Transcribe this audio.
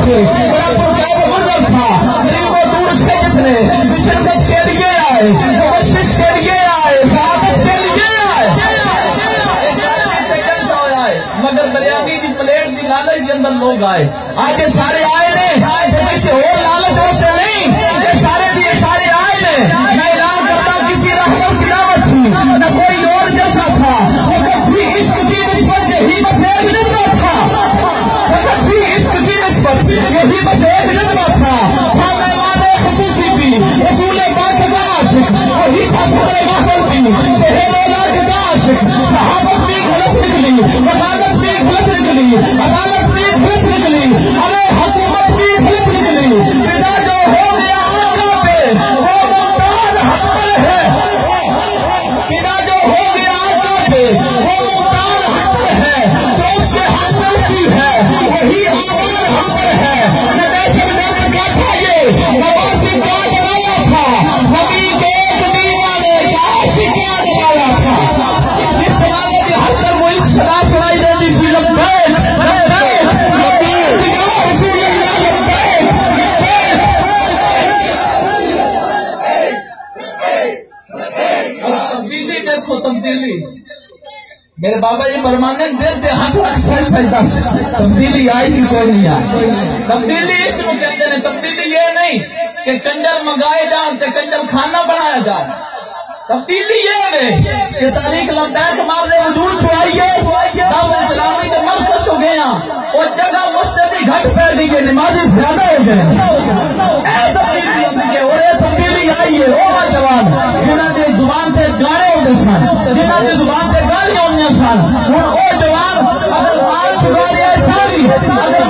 تھے، بڑا پرکار بزرگ تھا، غریب و دور سے جتنے مشرقت کے لیے آئے، مبشش کے لیے آئے، شہادت کے لیے آئے، مگر بریانی کی پلیٹ کی لالچ کے اندر لوگ آئے. آج یہ سارے آئے نے کسی اور لالچ واسطے نہیں، یہ سارے آئے نے. میں اعلان کرتا کسی رحمت کی دعوت تھی، نہ کوئی اور جیسا تھا، فقط تھی عشق کی نسبت یہی بس ایک نسبت تھا، فقط تھی عشق کی نسبت یہی بس ایک نسبت تھا. ہاں مہمان خصوصی بھی رسول پاک کا عاشق، وہی فصل محمد بھی شہر اولاد کا عاشق. صحابت بھی غلط نکلی، وکالت بھی غلط نکلی، عدالت بھی غلط نکلی، ارے حکومت بھی غلط نکلی. فدا جو ہو گیا آقا پہ وہ ممتاز حق پر ہے، فدا جو ہو گیا آقا پہ وہ ممتاز حق پر ہے. تو اس سے حق چلتی ہے وہی آواز حق پر ہے. نویشن نے کہا تھا یہ نواسی کا ڈرایا تھا، نبی کے ایک دیوانے کا عاشق کیا ڈرایا تھا. اس طرح کے حد پر وہ ایک صدا سنائی دیتی سی لبیک لبیک لبیک یا رسول اللہ لبیک لبیک. تبدیلی دیکھو تبدیلی. میرے بابا جی فرمانے دل دے ہاتھ اکثر سجدہ تبدیلی آئی کہ کوئی نہیں آئی. تبدیلی اس کو کہتے ہیں. تبدیلی یہ نہیں کہ کنجر منگائے جان تے کنجر کھانا بنایا جائے. تبدیلی یہ ہے کہ تاریخ لبیک مارے وجود چھوائیے دعوت اسلامی کے مرکز تو گیا اور جگہ مسجد ہی گھٹ پہ دی گئی، نمازی زیادہ ہو گئے. اور یہ تبدیلی آئی ہے وہ نوجوان جنہوں نے زبان سے گانے ہوتے سن، جنہوں نے زبان سے گالیاں ہوئی سن، وہ جوان اگر مال چکا لیا اگر